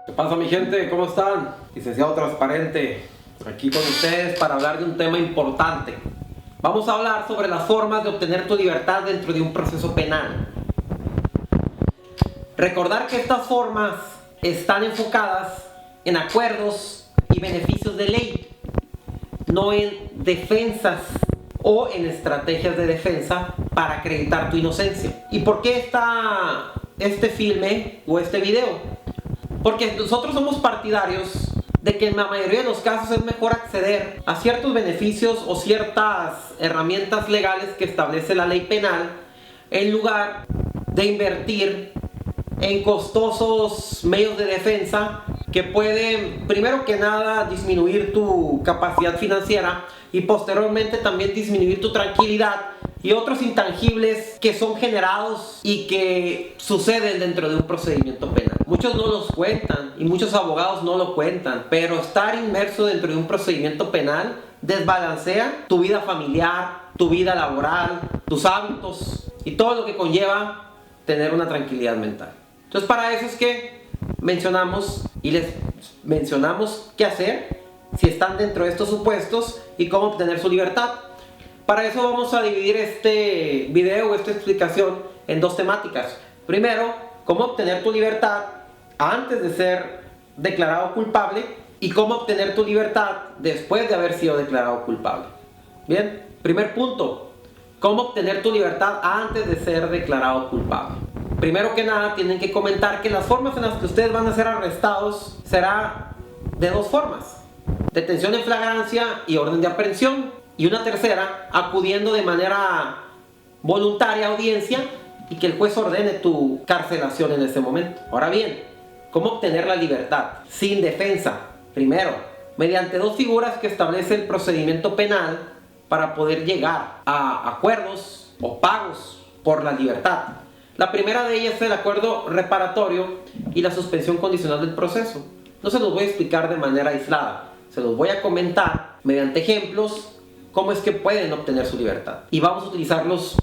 ¿Qué pasa, mi gente? ¿Cómo están? Licenciado Transparente, aquí con ustedes para hablar de un tema importante. Vamos a hablar sobre las formas de obtener tu libertad dentro de un proceso penal. Recordar que estas formas están enfocadas en acuerdos y beneficios de ley, no en defensas o en estrategias de defensa para acreditar tu inocencia. ¿Y por qué está este filme o este video? Porque nosotros somos partidarios de que en la mayoría de los casos es mejor acceder a ciertos beneficios o ciertas herramientas legales que establece la ley penal en lugar de invertir en costosos medios de defensa que pueden, primero que nada, disminuir tu capacidad financiera y posteriormente también disminuir tu tranquilidad y otros intangibles que son generados y que suceden dentro de un procedimiento penal. Muchos no los cuentan y muchos abogados no lo cuentan, pero estar inmerso dentro de un procedimiento penal desbalancea tu vida familiar, tu vida laboral, tus hábitos y todo lo que conlleva tener una tranquilidad mental. Entonces, para eso es que mencionamos y les mencionamos qué hacer si están dentro de estos supuestos y cómo obtener su libertad. Para eso vamos a dividir este video o esta explicación en dos temáticas. Primero, cómo obtener tu libertad antes de ser declarado culpable y cómo obtener tu libertad después de haber sido declarado culpable. Bien, primer punto, cómo obtener tu libertad antes de ser declarado culpable. Primero que nada, tienen que comentar que las formas en las que ustedes van a ser arrestados será de dos formas: detención en flagrancia y orden de aprehensión, y una tercera, acudiendo de manera voluntaria a audiencia y que el juez ordene tu carcelación en ese momento. Ahora bien, ¿cómo obtener la libertad sin defensa? Primero, mediante dos figuras que establece el procedimiento penal para poder llegar a acuerdos o pagos por la libertad. La primera de ellas es el acuerdo reparatorio y la suspensión condicional del proceso. No se los voy a explicar de manera aislada, se los voy a comentar mediante ejemplos cómo es que pueden obtener su libertad. Y vamos a utilizar los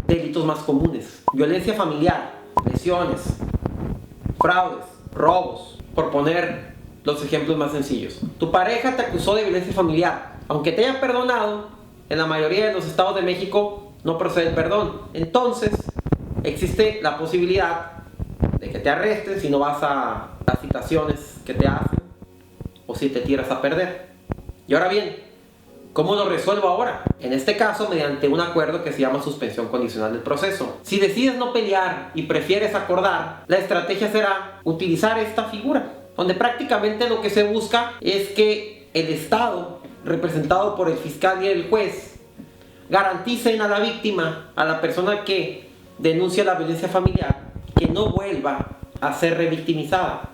delitos más comunes: violencia familiar, lesiones, fraudes, robos, por poner los ejemplos más sencillos. Tu pareja te acusó de violencia familiar. Aunque te haya perdonado, en la mayoría de los estados de México no procede el perdón. Entonces, existe la posibilidad de que te arresten si no vas a las citaciones que te hacen o si te tiras a perder. Y ahora bien, ¿cómo lo resuelvo ahora? En este caso, mediante un acuerdo que se llama suspensión condicional del proceso. Si decides no pelear y prefieres acordar, la estrategia será utilizar esta figura, donde prácticamente lo que se busca es que el Estado, representado por el fiscal y el juez, garanticen a la víctima, a la persona que denuncia la violencia familiar, que no vuelva a ser revictimizada,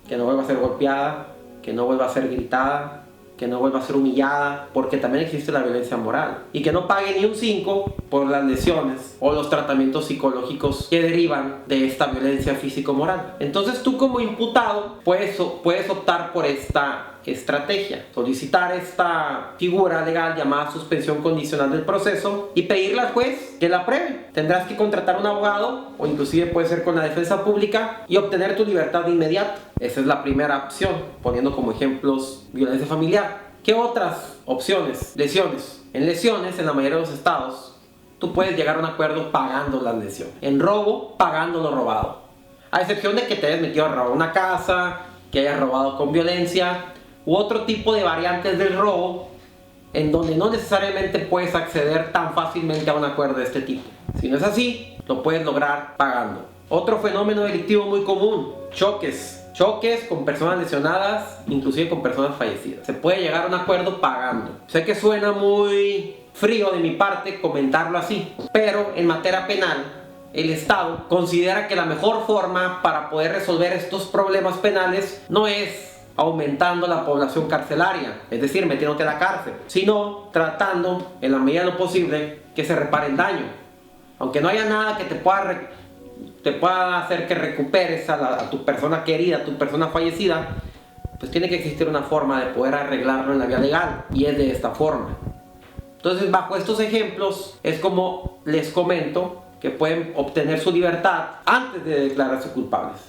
que no vuelva a ser golpeada, que no vuelva a ser gritada, que no vuelva a ser humillada, porque también existe la violencia moral, y que no pague ni un 5 por las lesiones o los tratamientos psicológicos que derivan de esta violencia físico-moral. Entonces tú, como imputado, puedes optar por esta estrategia, solicitar esta figura legal llamada suspensión condicional del proceso y pedirle al juez que la apruebe. Tendrás que contratar un abogado o inclusive puede ser con la defensa pública y obtener tu libertad de inmediato. Esa es la primera opción, poniendo como ejemplos violencia familiar. ¿Qué otras opciones? Lesiones. En lesiones, en la mayoría de los estados, tú puedes llegar a un acuerdo pagando las lesiones. En robo, pagando lo robado. A excepción de que te hayas metido a robar una casa, que hayas robado con violencia u otro tipo de variantes del robo en donde no necesariamente puedes acceder tan fácilmente a un acuerdo de este tipo. Si no es así, lo puedes lograr pagando. Otro fenómeno delictivo muy común: choques con personas lesionadas, inclusive con personas fallecidas. Se puede llegar a un acuerdo pagando. Sé que suena muy frío de mi parte comentarlo así, pero en materia penal el Estado considera que la mejor forma para poder resolver estos problemas penales no es aumentando la población carcelaria, es decir, metiéndote a la cárcel, sino tratando en la medida de lo posible que se repare el daño. Aunque no haya nada que te pueda hacer que recuperes a tu persona querida, a tu persona fallecida, pues tiene que existir una forma de poder arreglarlo en la vía legal, y es de esta forma. Entonces, bajo estos ejemplos es como les comento que pueden obtener su libertad antes de declararse culpables.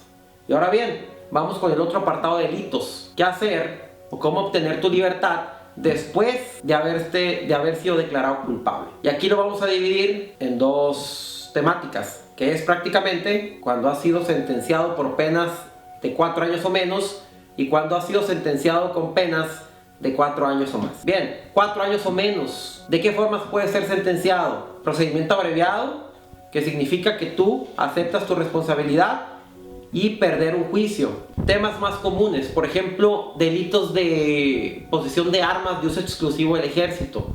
Y ahora bien, vamos con el otro apartado de delitos. ¿Qué hacer o cómo obtener tu libertad después de haber sido declarado culpable? Y aquí lo vamos a dividir en dos temáticas, que es prácticamente cuando has sido sentenciado por penas de 4 años o menos y cuando has sido sentenciado con penas de 4 años o más. Bien, 4 años o menos. ¿De qué formas puedes ser sentenciado? Procedimiento abreviado, que significa que tú aceptas tu responsabilidad y perder un juicio. Temas más comunes, por ejemplo, delitos de posesión de armas de uso exclusivo del ejército.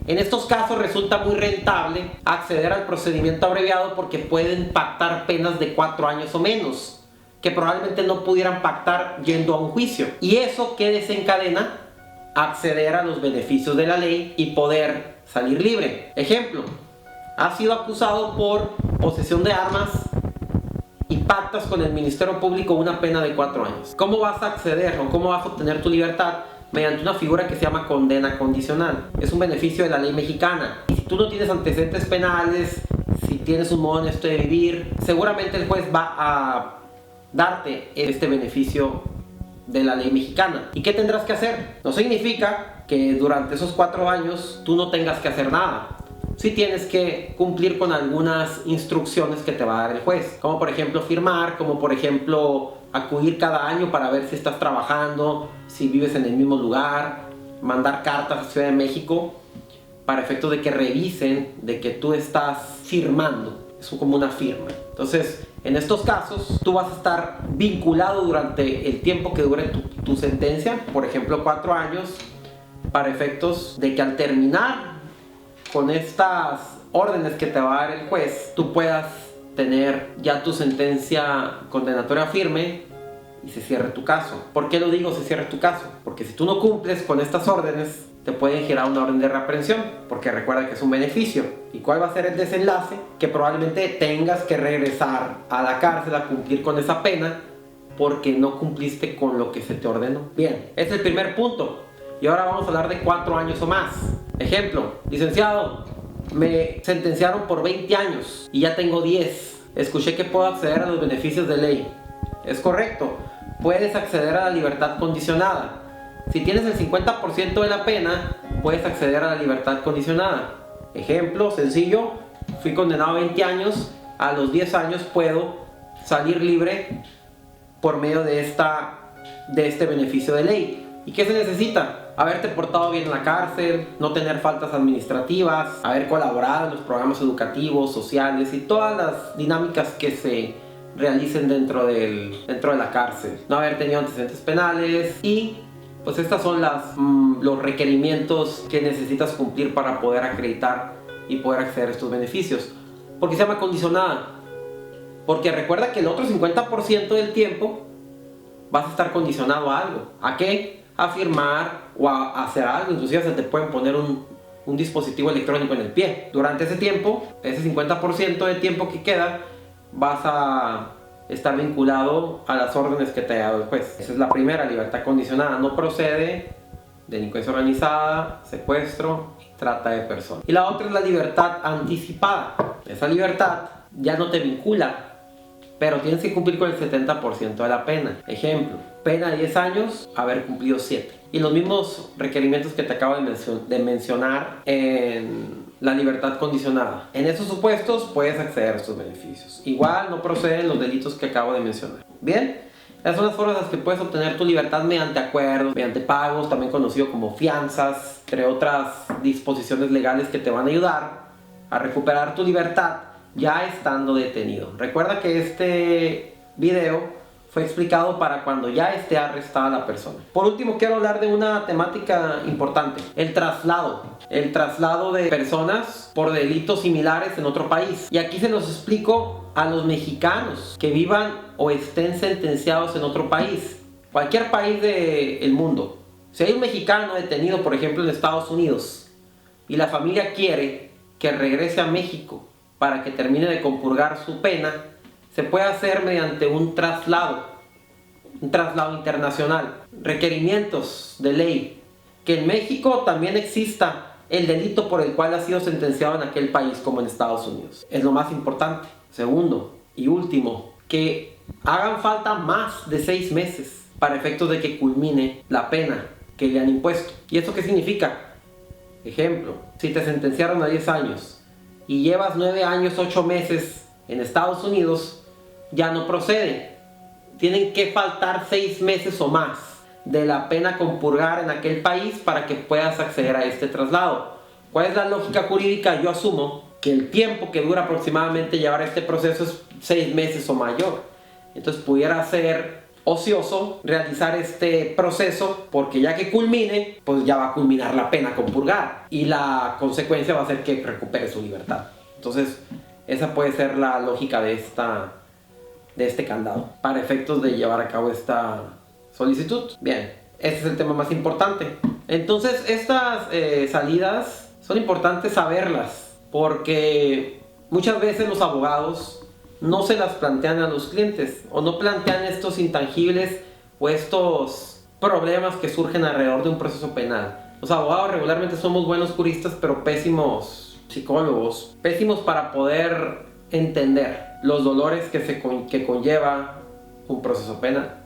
En estos casos resulta muy rentable acceder al procedimiento abreviado porque pueden pactar penas de 4 años o menos, que probablemente no pudieran pactar yendo a un juicio. Y eso que desencadena acceder a los beneficios de la ley y poder salir libre. Ejemplo, has sido acusado por posesión de armas y pactas con el Ministerio Público una pena de 4 años. ¿Cómo vas a acceder o cómo vas a obtener tu libertad? Mediante una figura que se llama condena condicional. Es un beneficio de la ley mexicana. Y si tú no tienes antecedentes penales, si tienes un modo honesto de vivir, seguramente el juez va a darte este beneficio de la ley mexicana. ¿Y qué tendrás que hacer? No significa que durante esos 4 años tú no tengas que hacer nada. Sí tienes que cumplir con algunas instrucciones que te va a dar el juez, como por ejemplo firmar, como por ejemplo acudir cada año para ver si estás trabajando, si vives en el mismo lugar, mandar cartas a Ciudad de México para efecto de que revisen de que tú estás firmando. Es como una firma. Entonces, en estos casos, tú vas a estar vinculado durante el tiempo que dure tu sentencia, por ejemplo 4 años, para efectos de que al terminar con estas órdenes que te va a dar el juez, tú puedas tener ya tu sentencia condenatoria firme y se cierre tu caso. ¿Por qué lo digo se cierre tu caso? Porque si tú no cumples con estas órdenes, te pueden girar una orden de reaprehensión, porque recuerda que es un beneficio. ¿Y cuál va a ser el desenlace? Que probablemente tengas que regresar a la cárcel a cumplir con esa pena porque no cumpliste con lo que se te ordenó. Bien, ese es el primer punto. Y ahora vamos a hablar de 4 años o más. Ejemplo, licenciado, me sentenciaron por 20 años y ya tengo 10. Escuché que puedo acceder a los beneficios de ley. Es correcto, puedes acceder a la libertad condicionada. Si tienes el 50% de la pena, puedes acceder a la libertad condicionada. Ejemplo sencillo, fui condenado a 20 años, a los 10 años puedo salir libre por medio de este beneficio de ley. ¿Y qué se necesita? Haberte portado bien en la cárcel, no tener faltas administrativas, haber colaborado en los programas educativos, sociales y todas las dinámicas que se realicen dentro de la cárcel. No haber tenido antecedentes penales y pues estas son los requerimientos que necesitas cumplir para poder acreditar y poder acceder a estos beneficios. ¿Por qué se llama condicionada? Porque recuerda que el otro 50% del tiempo vas a estar condicionado a algo. ¿A qué? A firmar o a hacer algo. Inclusive se te pueden poner un dispositivo electrónico en el pie. Durante ese tiempo, ese 50% del tiempo que queda, vas a estar vinculado a las órdenes que te ha dado el juez. Esa es la primera, libertad condicionada. No procede delincuencia organizada, secuestro, trata de personas. Y la otra es la libertad anticipada. Esa libertad ya no te vincula, pero tienes que cumplir con el 70% de la pena. Ejemplo, pena de 10 años, haber cumplido 7. Y los mismos requerimientos que te acabo de mencionar en la libertad condicionada. En esos supuestos puedes acceder a estos beneficios. Igual no proceden los delitos que acabo de mencionar. Bien, esas son las formas en las que puedes obtener tu libertad mediante acuerdos, mediante pagos, también conocido como fianzas, entre otras disposiciones legales que te van a ayudar a recuperar tu libertad ya estando detenido. Recuerda que este video fue explicado para cuando ya esté arrestada la persona. Por último, quiero hablar de una temática importante: el traslado. El traslado de personas por delitos similares en otro país. Y aquí se los explico a los mexicanos que vivan o estén sentenciados en otro país. Cualquier país del mundo. Si hay un mexicano detenido, por ejemplo, en Estados Unidos, y la familia quiere que regrese a México para que termine de compurgar su pena, se puede hacer mediante un traslado internacional. Requerimientos de ley: que en México también exista el delito por el cual ha sido sentenciado en aquel país como en Estados Unidos. Es lo más importante. Segundo y último, que hagan falta más de 6 meses para efectos de que culmine la pena que le han impuesto. ¿Y esto qué significa? Ejemplo, si te sentenciaron a 10 años y llevas 9 años, 8 meses en Estados Unidos, ya no procede. Tienen que faltar 6 meses o más de la pena con purgar en aquel país para que puedas acceder a este traslado. ¿Cuál es la lógica jurídica? Yo asumo que el tiempo que dura aproximadamente llevar este proceso es 6 meses o mayor. Entonces pudiera ser ocioso realizar este proceso, porque ya que culmine, pues ya va a culminar la pena con purgar y la consecuencia va a ser que recupere su libertad. Entonces esa puede ser la lógica de este candado para efectos de llevar a cabo esta solicitud. Bien, este es el tema más importante. Entonces estas salidas son importantes saberlas, porque muchas veces los abogados no se las plantean a los clientes o no plantean estos intangibles o estos problemas que surgen alrededor de un proceso penal. Los abogados regularmente somos buenos juristas, pero pésimos psicólogos, pésimos para poder entender los dolores que conlleva un proceso penal.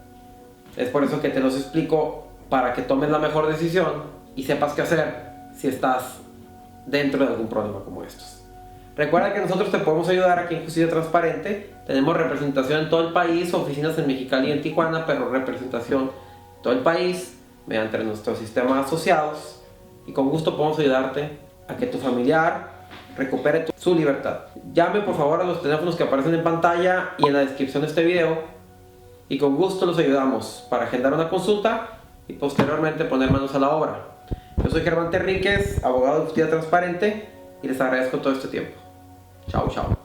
Es por eso que te los explico, para que tomes la mejor decisión y sepas qué hacer si estás dentro de algún problema como estos. Recuerda que nosotros te podemos ayudar aquí en Justicia Transparente. Tenemos representación en todo el país, oficinas en Mexicali y en Tijuana, pero representación en todo el país mediante nuestro sistema de asociados, y con gusto podemos ayudarte a que tu familiar recupere su libertad. Llame por favor a los teléfonos que aparecen en pantalla y en la descripción de este video, y con gusto los ayudamos para agendar una consulta y posteriormente poner manos a la obra. Yo soy Germán Terríquez, abogado de Justicia Transparente, y les agradezco todo este tiempo. Chao, chao.